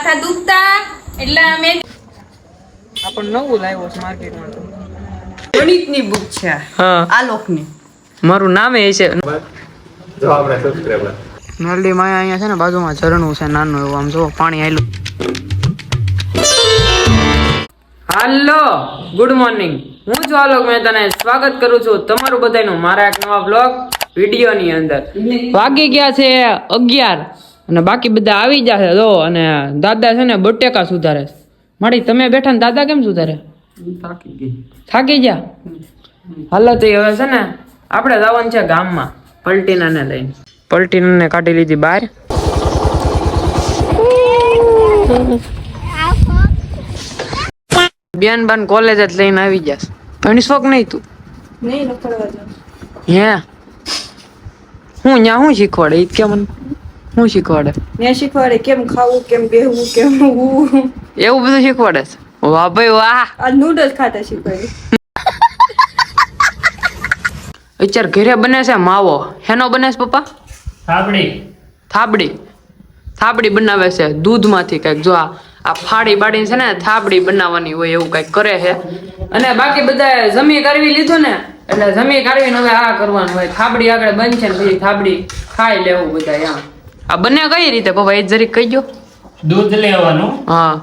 માથા દુખતા એટલે અમે આપણ નવું લાવ્યો છે માર્કેટમાં તો ગણિતની બુક છે હા આલોકની. મારું નામ એ છે જો આપણે સબસ્ક્રાઇબર મેલડી માં અહીંયા છે ને બાજુમાં ઝરણું છે નાનું એવું આમ જો પાણી આયલું. હાલો ગુડ મોર્નિંગ, હું છું આલોક મહેતાને સ્વાગત કરું છું તમારું બધાનું મારા એક નવા બ્લોગ વિડીયો ની અંદર. વાગી ગયા છે 11 અને બાકી બધા આવી જશે જો. અને દાદા છે ને બટેકા સુધારે. માડી તમે બેઠા ને દાદા કેમ સુધારે? થાકી ગયા. હાલો તો હવે છે ને આપણે જવાનું છે ગામમાં પલટીનાને લઈને. પલટીનાને કાઢી લીધી બહાર. બેન બાન કોલેજ જ લઈને આવી જશે. એની શોખ નહીં તું નહીં રખડવા જાવ. હે હું ન્યા શું શીખવાડે ઈ કે મને શું શીખવાડે? ને શીખવાડે કેમ ખાવું, કેમ બેહવું, કેમ ઊંઘવું. એવું બધું શીખવાડે છે? વાહ ભાઈ વાહ. આ નૂડલ્સ ખાતા શીખવાડે. અત્યારે ઘરે બને છે માવો. હેનો બને છે પપ્પા? થાબડી બનાવે છે દૂધમાંથી કઈક. જો આ ફાડી બાડી છે ને થાબડી બનાવવાની હોય એવું કઈક કરે છે. અને બાકી બધા જમી કરવી લીધું ને એટલે જમી કરવીને હવે આ કરવાનું હોય. થાબડી આગળ બનશે ને પછી થાબડી ખાઈ લેવું બધા. આ બને કઈ રીતે પપ્પા એ જરીક કહી દો. દૂધ લેવાનું, હા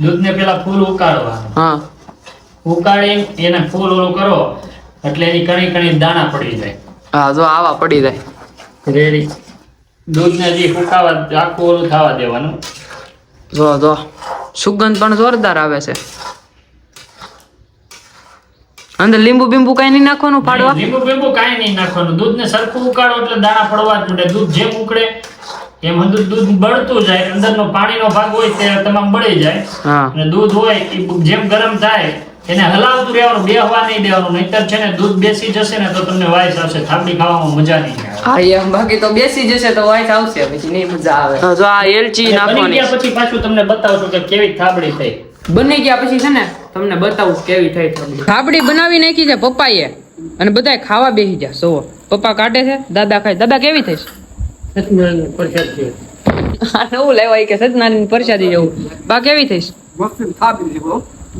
દૂધને પેલા ફૂલ ઉકાળવાનું, હા ઉકાળીને એને ફૂલ ઓલું કરો એટલે એની કણી કણી દાણા પડી જાય. હા જો આવા પડી જાય. રેડી. દૂધને જે ફૂકાવા આખું ઓલું થવા દેવાનું. જો સુગંધ પણ જોરદાર આવે છે. અંદર લીંબુ બીંબુ કઈ નહીં નાખવાનું પાડવા? લીંબુ બીંબુ કાંઈ નહીં નાખવાનું. દૂધને સરખું ઉકાળો એટલે દાણા પડવા જ પડે. દૂધ જેમ ઉકળે એમ દૂધ બળતું જાય. અંદરનો પાણીનો ભાગ હોય તે તમામ બળી જાય. હા અને દૂધ હોય એ જેમ ગરમ થાય એને હલાવતું રહેવાનું, બેહવા નહીં દેવાનું. નહીતર છે ને દૂધ બેસી જશે ને તો તમને વાઈસ આવશે, થાબડી ખાવામાં મજા નહીં આવે. હા એમ. બાકી તો બેસી જશે તો વાઈસ આવશે પછી નહીં મજા આવે. જો આ એલચી બની નાખવાની. ગયા પછી પાછું તમને બતાવું છું કે કેવી થાબડી થઈ. બની ગયા પછી છે ને તમને બતાવું કેવી થઈ થાબડી. થાબડી બનાવી નાખી છે પપ્પાએ અને બધાય ખાવા બેસી ગયા. સો પપ્પા કાઢે છે, દાદા ખાય. દાદા કેવી થઈ? આ નવું લેવાય કે સત્યનારાયણ પ્રસાદી જેવું. બા કેવી થઈ?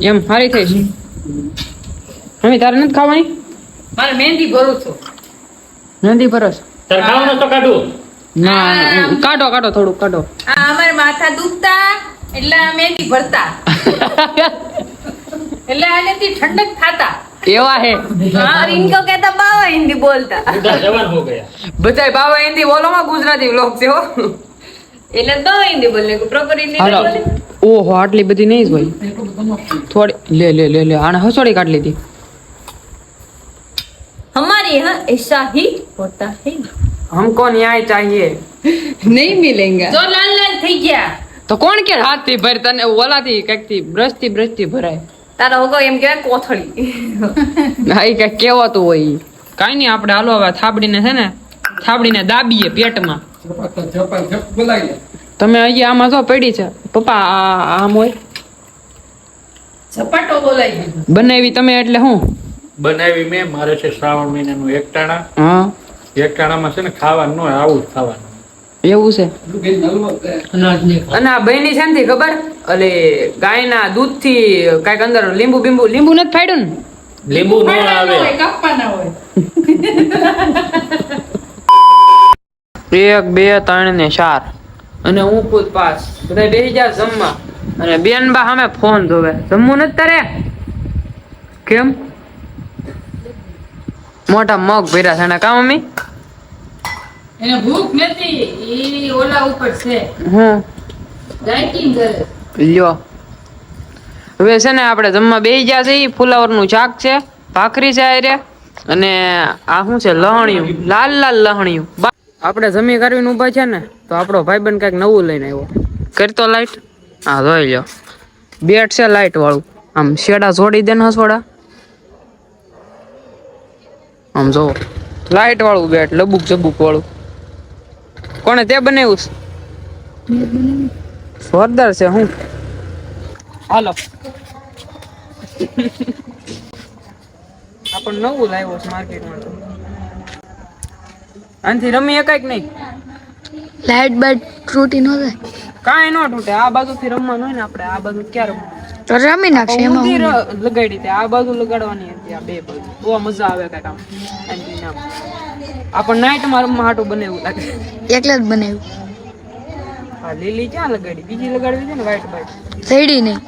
એમ સારી થઈ છે. હવે તારે નથી ખાવાની? મારે મહેંદી ભરું છું. નથી ભરસ? તાર ખાવાનું તો કાઢું. ના કાઢો થોડુંક કાઢો. આ અમારે માથા દુખતા એટલે મહેંદી ભરતા એટલે આનેથી ઠંડક થાતા. એવા હે और इनको कहता बाबा हिंदी बोलता બુઢા જવાન હો ગયા. બધાય બાબા હિન્દી બોલો માં ગુજરાતી વ્લોગ છે હો. એટલે बाबा हिंदी बोलने को प्रॉपर हिंदी नहीं હાલો. बोले. ઓહો આટલી બધી નહીં જ હોય. થોડી લે આને હસોડી કાઢ લીધી. हमारे यहाँ ऐसा ही होता है. हमको न्याय चाहिए. નહીં મિલેંગા. जो लाल लाल થઈ ગયા તો કોણ કે હાથ થી ભર તને ઓલાથી કઈક થી બ્રશ થી ભરાય. તારો હોગો એમ કહેવાય કોથળી. હા એ કઈક કેવાતું હોય ઈ. કાઈ નહીં આપણે હાલો હવે થાબડીને છે ને થાબડીને દાબીએ પેટમાં. તમે અહીંયા આમાં જો પડી છે પપ્પા. આમ હોય ઝપાટો બોલાય. બનાવી તમે એટલે હું બનાવી મેં. મારે છે શ્રાવણ મહિનાનું એકટાણા. હા એકટાણામાં છે ને ખાવાનું ન હોય, આવું જ ખાવાનું. એવું છે. અને આ બહેની છે ને ખબર અલે ગાયના દૂધ થી કઈક અંદર લીંબુ નથી ફાડ્યું ને? લીંબુ ન આવે. કાપવાના હોય. 1 2 3 ને 4 અને હું ખુદ 5. બધા બેસી જા જમવા. અને બેન બા સામે ફોન જોવે. જમવું નથી તારે? કેમ? મોટા મગ ભર્યા છે ને કા મમ્મી? એને ભૂખ નથી ઈ ઓલા ઉપર છે હું ડાયટિંગ કરે. લ્યો હવે છે ને આપણે જમવા બેસી ગયા છે. ફુલાવરનું શાક છે, ભાખરી છે આરે અને આ શું છે લહણિયું, લાલ લહણિયું. આપણે જમી કરીને ઊભા છે ને તો આપણો ભાઈબંધ કઈક નવું લઈને આવ્યો. કરતો લાઈટ. હા જોઈ લ્યો બેટ છે લાઈટ વાળું. આમ શેડા જોડી દે ને હસોડા. આમ જો લાઈટ વાળું બેટ, લબુક જબુક વાળું. કોણે તે બનાવ્યું છે? જોરદાર છે. હું હાલો આપણ નવું લાવ્યો છે માર્કેટમાં. તો આનથી રમી એકાય કે નહીં? લાઈટ બાઈટ ત્રુટી ન થાય. કાંઈ ન તૂટે. આ બાજુથી રમવાનું હોય ને આપણે, આ બાજુ ક્યાં રમવાનું? તો રમી નાખશે એમાં ઊંધી હું. લગાડી હતી, આ બાજુ લગાડવાની હતી, આ બે બાજુ. બહુ મજા આવે કાંઈક આમ. આપણ નાઈટમાં રમવા હાટું બને એવું લાગે. એકલા જ બનાવ્યું. આ લીલી ક્યાં લગાડી? બીજી લગાડવી છે ને વ્હાઈટ વ્હાઈટ. થઈડી નહીં.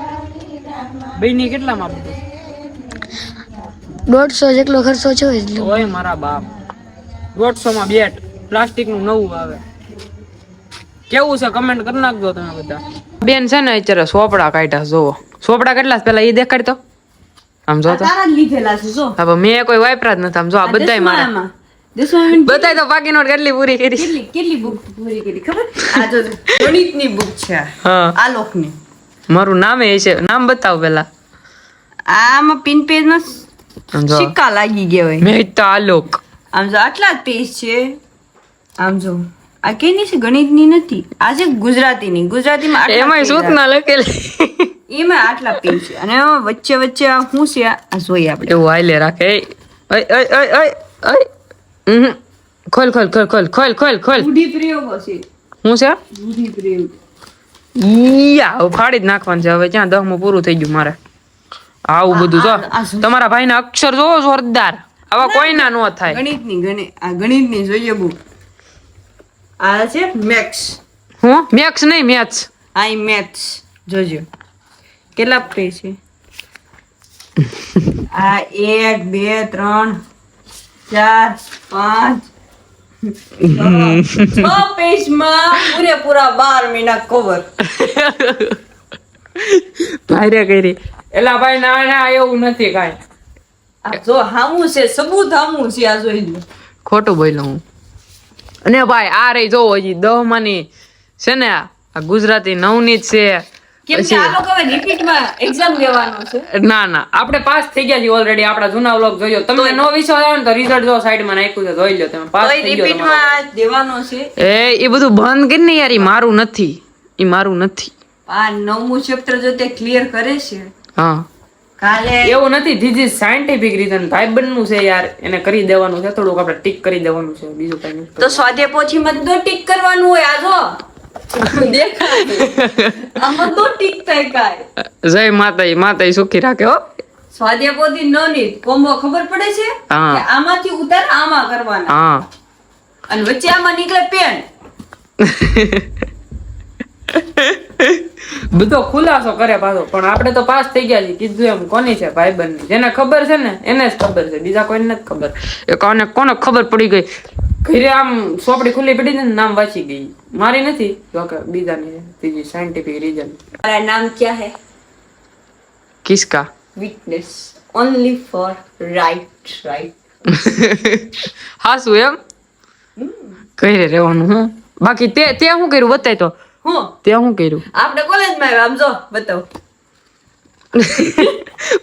બેની કેટલામાં બધું? 150 જેટલો ખર્ચો છે એટલે. ઓય મારા બાપ, 150 માં બેટ પ્લાસ્ટિક નું નવું આવે. કેવું છે કમેન્ટ કરી નાખજો તમે બધા. બેન છે ને અત્યારે સોપડા કાઢ્યા, જોવો સોપડા કેટલા પેલા એ દેખાડ તો. આમ જો તો તારા જ લીધેલા છે જો. હવે મેં કોઈ વાપરા જ નથી. આમ જો આ બધાય મારા બધાય તો પાકી નોટ કેટલી પૂરી કરી. કેટલી બુક પૂરી કરી ખબર? આ જો ગણિતની બુક છે હા, આલોકની. મારું નામે છે, નામ બતાવ પેલા. આમાં પિન પેજ માં આમ જો સિક્કા લાગી ગયા હોય. મહેતા આલોક. આમ જો આટલા જ પેજ છે. આમ જો આ કેની છે? ગણિતની નથી, આ છે ગુજરાતીની. ગુજરાતીમાં આટલા એમાંય page સૂચના લખેલી. આવે. એમાં આટલા પેજ છે અને એમાં વચ્ચે વચ્ચે આ શું છે આ જોઈએ આપણે. એવું હાલે રાખે. ઓય ઓય ઓય ઓય ઓય. ખોલ ખોલ ખોલ ખોલ ખોલ ખોલ ખોલ. રૂઢિ પ્રયોગો છે. શું છે? રૂઢિ પ્રયોગ. યા હવે ફાડી જ નાખવાનું છે. હવે ક્યાં 10મું પૂરું થઈ ગયું મારે. આવું બધું જો તમારા ભાઈના અક્ષર જોવો જોરદાર. આવા કોઈના નો થાય. ગણિતની જોઈએ બુક. આ છે મેથ્સ. હું મેક્સ નહીં, મેથ્સ. આ મેથ્સ જોજો કેટલા પેજ છે. આ 1 2 3 4 5 6 પેજમાં પૂરેપૂરા 12 મહિના કવર. ભાઈરે કરી એલા ભાઈ ના ના એવું નથી કાંઈ. આ જો હામું છે, સબૂત હામું છે. આ જોઈ લો. ખોટું બોલ્યો હું. અને ભાઈ આ રહી જોવો હજી 10 માની છે ને, આ ગુજરાતી 9ની જ છે. કેમ કે આ લોકો હવે રિપીટમાં એક્ઝામ દેવાનો છે. ના ના આપણે પાસ થઈ ગયા છીએ ઓલરેડી. આપડા જૂના વ્લોગ જોયો. તમને નો વિશ્વાસ આવે ને તો રિઝલ્ટ જો સાઈડમાં નાખ્યું છે, જોઈ લો તમે. પાસ તો થઈ ગયો તમારો. રિપીટમાં દેવાનો છે. એ બધું બંધ કરીને યાર, ઈ મારું નથી, ઈ મારું નથી. આ 9મું ચેપ્ટર જો તે ક્લિયર કરે છે હા, કાલે. એવું નથી. This is scientific reason. ભાઈબંધનું છે યાર, એને કરી દેવાનું છે. થોડુંક આપણે ટીક કરી દેવાનું છે, બીજું કઈ નહીં. તો સ્વાધ્યાય પોથીમાં તો ટીક કરવાનું હોય. આ જો દેખાય આમાં તો ટીક થાય કાય. જય માતાજી, માતાજી સુખી રાખે હો. સ્વાધ્યાય પોથી નો ની કોમ્બો ખબર પડે છે હા. કે આમાંથી ઉતાર આમાં કરવાના હા, અને વચ્ચે આમાં નીકળે પેન. બધો ખુલાસો કરે પાછો. પણ આપણે તો પાસ થઈ ગયા છીએ. કીધું એમ કોની છે? ભાઈબંધની. જેને ખબર છે ને એને જ ખબર છે, બીજા કોઈને નથી ખબર. એ કોને ખબર પડી ગઈ ઘરે આમ સોપડી ખુલ્લી પડી ને નામ વાંચી ગઈ. મારી નથી, જોકે બીજાની ત્રીજી સાયન્ટિફિક રીઝન. મારા નામ ક્યાં હે? કિસકા? Witness only for right. હા શું એમ કહી રહેવાનું. હું બાકી તે શું કર્યું બતાય તો. હું તે શું કર્યું? આપણે કોલેજમાં આવ્યા. આમ જો બતાવ.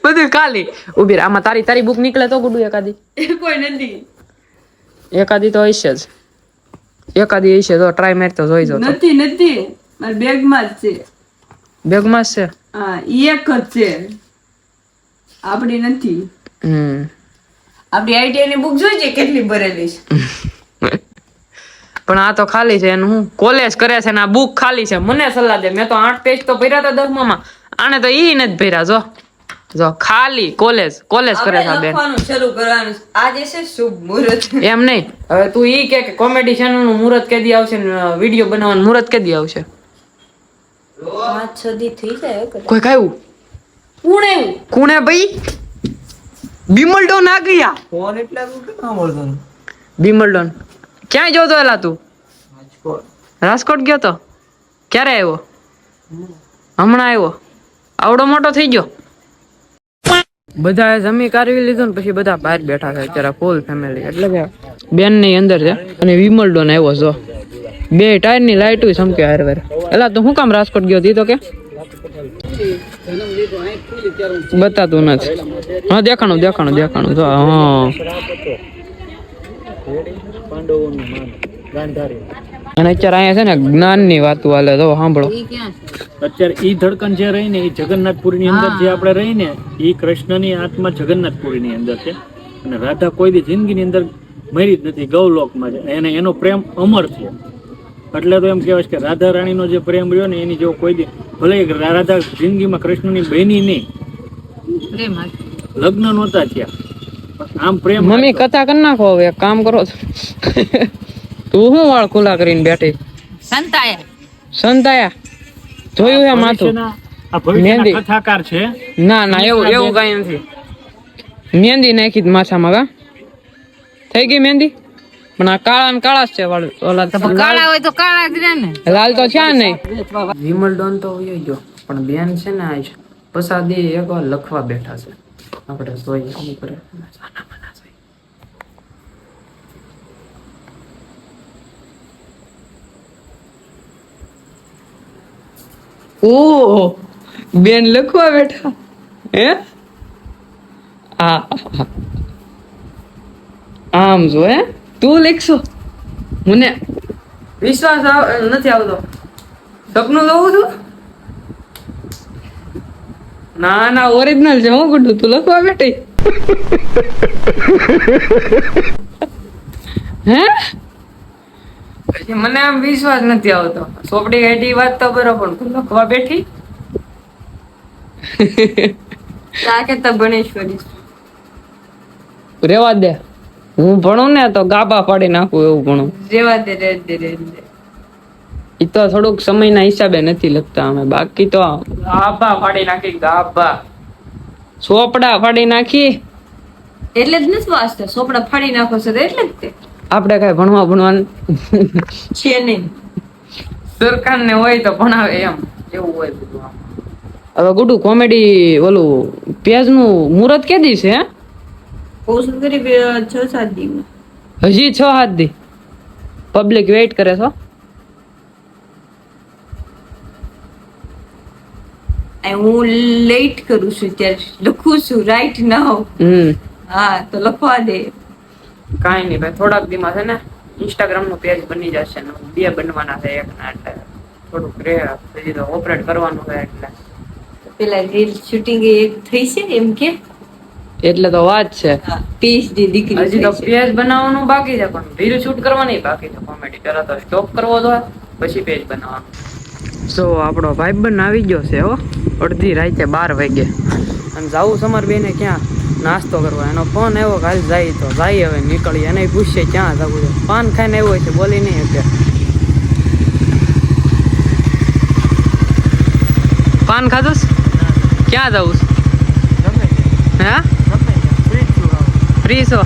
બધું ખાલી ઉભી રહે. આમાં તારી બુક નીકળે તો ગુડું એકાદી. કોઈ નથી. એકાદી તો હશે જ. એકાદી હશે તો ટ્રાય મારતો જોઈ જો. નથી મારી બેગમાં જ છે. બેગમાં જ છે. હા એક જ છે, આપડી નથી. આપડી આઈટીઆઈ ની બુક જોઈ છે કેટલી ભરેલી છે. પણ આ તો ખાલી છે. એનું હું કોલેજ કરે છે ને આ બુક ખાલી છે. મને સલાહ દે. મેં તો 8 પેજ તો ભર્યા હતા 10માં. આને તો ઈ નથી ભર્યા. જો ખાલી કોલેજ કરે છે આ બેન. લખવાનું શરૂ કરવાનું. આજે છે શુભ મુહૂર્ત. એમ નહીં. હવે તું ઈ કે કોમેડી ચેનલ નું મુહૂર્ત કેદી આવશે ને વિડિયો બનાવવાનું મુહૂર્ત કેદી આવશે? 5-6 દી થઈ જાય. કોઈ કાયું કોણે ભાઈ? બિમલડોન આ ગયા. ફોન એટલે કામ મળતો બિમલડોન ક્યાં ગયો તો એલા તું? રાજકોટ ગયો તો? ક્યારે આવ્યો? હમણાં આવ્યો? આવડો મોટો થઈ ગયો? બધા જમી કાઢવી લીધું ને પછી બધા બહાર બેઠા છે અત્યારે ફૂલ ફેમિલી. એટલે કે બેન ની અંદર છે અને વિમલડોન આવ્યો છો. 2 ટાયર ની લાઈટ ચમકે હારવાર. એલા તું શું કામ રાજકોટ ગયો હતી તો કે? બતાતું નથી. હા દેખાણું જો. હા અને અત્યારે અહીંયા છે ને જ્ઞાન ની વાતો હાલે તો સાંભળો. અત્યારે ઈ ધડકન જે રહી ને એ જગન્નાથપુરી ની અંદર જે આપણે રહી ને એ કૃષ્ણની આત્મા જગન્નાથપુરી ની અંદર છે. અને રાધા કોઈ દી જિંદગી ની અંદર મરી જ નથી, ગૌલોકમાં છે. એનો પ્રેમ અમર છે. એટલે તો એમ કહેવાય છે કે રાધા રાણીનો જે પ્રેમ રહ્યો ને એની જેવો કોઈ દી ભલે રાધા જિંદગીમાં કૃષ્ણની બહેની નહીં, પ્રેમ હતો. લગ્ન નહોતા થયા, પણ આમ પ્રેમ મમ્મી કથા કરી નાખો હવે, એક કામ કરો છો. તું શું વાળ ખુલ્લા કરીને બેઠી? સંતાયા. સંતાયા જોયું હે માથું? ભવિષ્યના- આ ભવિષ્યના મહેંદી. કથાકાર છે. ના ના એવું એવું કઈ નથી. મહેંદી નાખી માથામાં કા થઈ ગઈ મહેંદી, પણ આ કાળા ને કાળા જ છે વાળ. ઓલા કાળા હોય તો કાળા જ રહે ને. લાલ તો છે નહીં. વિમલ ડોન તો વયો ગયો, પણ બેન છે ને આજ પસાદી એક વાર લખવા બેઠા છે. આપણે જોઈએ શું કરે. ઓ બેન લખવા બેઠા હે? આમ જો હે તું લખશો? મને વિશ્વાસ નથી આવતો. સપનું જોઉં છું? ના ના ઓરિજિનલ છે. હું ગુડું તું લખવા બેઠી હે? પછી મને આમ વિશ્વાસ નથી આવતો. સોપડી હેઠી વાત તો બરોબર, તું લખવા બેઠી? ભણેશ્વરી રેવા દે, હું ભણું ને તો ગાભા પાડી નાખું એવું ભણું. રેવા દે રે દે રે દે. ઈ તો થોડુંક સમયના હિસાબે નથી લખતા અમે, બાકી તો ગાભા ફાડી નાખી. ગાભા સોપડા ફાડી નાખી. એટલે જ નથી વાંચતા, સોપડા ફાડી નાખો છો તો એટલે જ તે આપણે કઈ ભણવાનું છે નહીં. સરકાર ને હોય તો ભણાવે એમ, એવું હોય બધું. આમ હવે ગુડુ કોમેડી ઓલું પેજ નું મુહૂર્ત કે દી છે? હે ઓછું કરી 6-7 દિવસ. હજી 6-7 દી પબ્લિક વેઇટ કરે છો. હું લેટ કરું છું ત્યારે લખું છું રાઈટ નાઉ. હા તો લખવા દે. કાંઈ નહીં ભાઈ, થોડાક દીમાં છે ને ઇન્સ્ટાગ્રામ નું પેજ બની જશે ને 2 બનવાના છે. એક ના એટલે થોડુંક રે, હજી તો ઓપરેટ કરવાનું છે એટલે. પેલા રીલ શૂટિંગ એક થઈ છે એમ કે એટલે તો વાત છે. PhD દીકરી હજી તો થઈ છે. પેજ બનાવવાનું બાકી છે, પણ રીલ શૂટ કરવાની બાકી છે. કોમેડી પેલા તો સ્ટોપ કરવો તો પછી પેજ બનાવવાનું. સો આપણો ભાઈબંધ આવી ગયો છે હો, અડધી રાતે 12 વાગે. અને જાવું સમર બેને ક્યાં નાસ્તો કરવા. એનો ફોન આવ્યો કે હાલ જાય તો જાય. હવે નીકળીએ, એને પૂછીએ ક્યાં જવું છે. પાન ખાઈને આવ્યો છે, બોલી નહીં અત્યારે. પાન ખાધું? ક્યાં જવું છે? હે ફ્રી છો?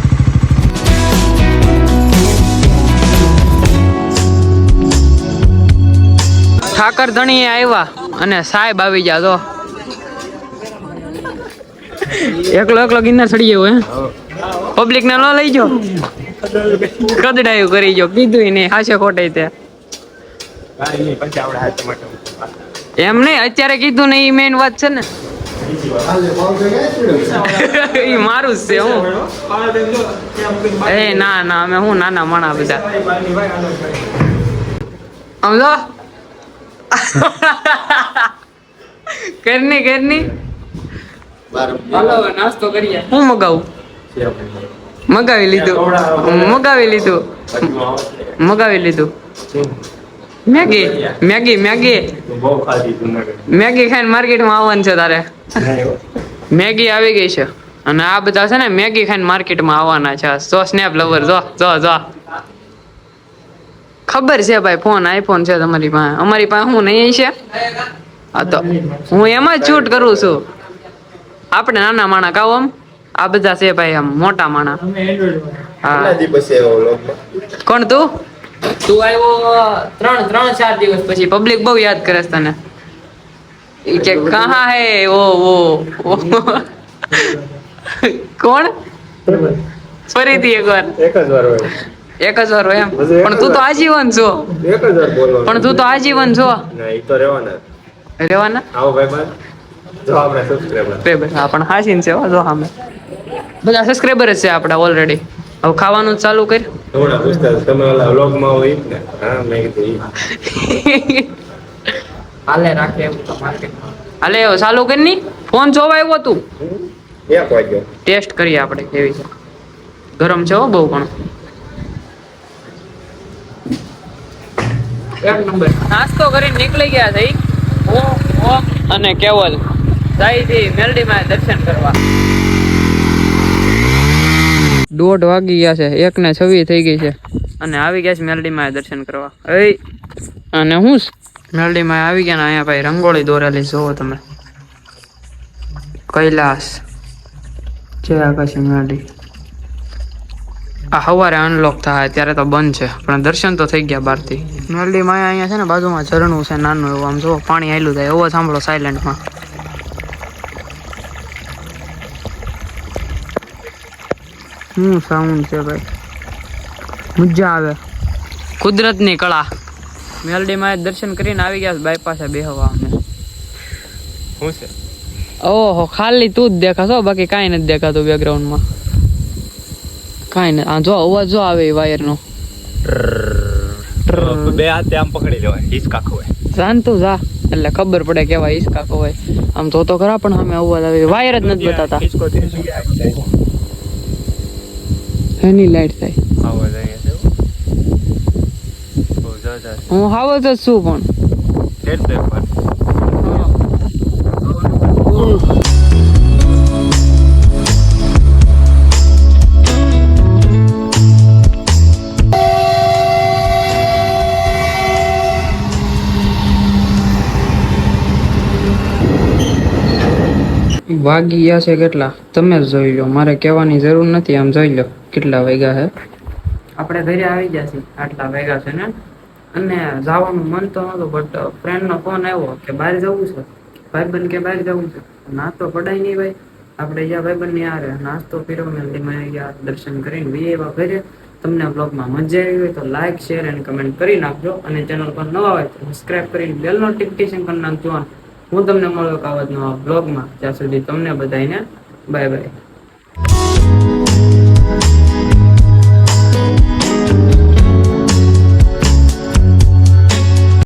ઠાકર ધણીએ આવ્યા અને સાહેબ આવી ગયા. તો એકલો એકલો ગિરનાર ચડી ગયો. હે પબ્લિક ને નો લઈ ગયો, કદડાયું કરી ગયો. કીધું નહીં હાશે ખોટે તે એમ નહીં. અત્યારે કીધું ને એ મેઇન વાત છે ને. ઈ મારું જ છે. હું એ ના ના અમે હું નાના માણા બધા સમજો. ઘરની હાલો નાસ્તો કરીએ. હું મગાવું? મગાવી લીધું મેગી ખાઈને માર્કેટમાં આવવાનું છે તારે. મેગી આવી ગઈ છે અને આ બધા છે ને મેગી ખાઈને માર્કેટમાં આવવાના છે. જો સ્નેપ લવર જો જો જો ખબર છે ભાઈ. ફોન આઈફોન છે તમારી પાસે, અમારી પાસે હું નહીં છે. હા તો હું એમાં જ શૂટ કરું છું. આપણે નાના માણા કાવ આમ, આ બધા છે ભાઈ આમ મોટા માણા. હા કોણ તું આવ્યો 3-4 દિવસ પછી. પબ્લિક બહુ યાદ કરે છે તને. કે કહા હે ઓ કોણ? ફરીથી એક જ વાર હોય એમ. પણ તું તો આજીવન છો. પણ તું તો આજીવન છો. રેવાના સબસ્ક્રાઇબર. હા પણ હાસીન છે જો સામે બધા સબસ્ક્રાઇબર જ છે આપડા ઓલરેડી. હવે ખાવાનું ચાલુ કર. હાલે રાખે એવું તો માર્કેટમાં. હાલે ચાલુ કરી ની. ફોન જોવા આવ્યો તું? ટેસ્ટ કરીએ આપણે કેવી છે. ગરમ છે હો બહુ. પણ એક નંબર નાસ્તો કરીને નીકળી ગયા છે ઓમ અને કેવલ જાય છે મેલડીમાં દર્શન કરવા. 1:30 વાગી ગયા છે, 1:06 થઈ ગઈ છે અને આવી ગયા છે મેલડીમાં દર્શન કરવા. અને હું મેલડીમાં આવી ગયા ને અહીંયા ભાઈ રંગોળી દોરેલી જોવો તમે. કૈલાસ જય આકાશી મેલડી. આ સવારે અનલોક થાય ત્યારે તો બંધ છે પણ દર્શન તો થઈ ગયા બહારથી. મેલડીમાં અહીંયા છે ને બાજુમાં ઝરણું છે નાનું એવું, આમ જો પાણી આયલું થાય એવો સાંભળો સાયલેન્ટમાં. શું સાઉન્ડ છે ભાઈ, મજા આવે. કુદરતની કળા. મેલડીમાં દર્શન કરીને આવી ગયા બાયપાસે બેહવા અમે. શું છે? ઓહો ખાલી તું જ દેખાશો, બાકી કાંઈ નથી દેખાતું બેકગ્રાઉન્ડમાં. કાંઈ નહીં. આ જો અવાજ જો આવે વાયરનો. બે હાથે આમ પકડી લેવાય, હિસકા ખવાય. જાણતું જા એટલે ખબર પડે કેવા હિસકા હોય. આમ તો ખરા પણ અમે અવાજ આવે, વાયર જ નથી બતાતા. એની લાઈટ થાય. હું હાવ જ છું પણ વાગી ગયા છે કેટલા તમે જ જોઈ લો, મારે કહેવાની જરૂર નથી. આમ જોઈ લો કેટલા વાગ્યા છે. આપણે ઘરે આવી ગયા છીએ, આટલા વાગ્યા છે ને. અને જવાનું મન તો નહોતું બટ ફ્રેન્ડનો ફોન આવ્યો કે બહાર જવું છે, ભાઈબંધ કે બહાર જવું છે. નાસ્તો પડાય નહીં ભાઈ, આપણે જ્યાં ભાઈબંધની હારે નાસ્તો કર્યો મેલડીમાં ગયા, દર્શન કરીને બી એવા ઘરે. તમને બ્લોગમાં મજા આવી હોય તો લાઈક શેર અને કમેન્ટ કરી નાખજો અને ચેનલ પર નવા હોય તો સબસ્ક્રાઈબ કરીને બેલ નોટિફિકેશન કરી નાખજો. હું તમને મળું આવા જ નવા બ્લોગમાં. ત્યાં સુધી તમને બધાને બાય બાય.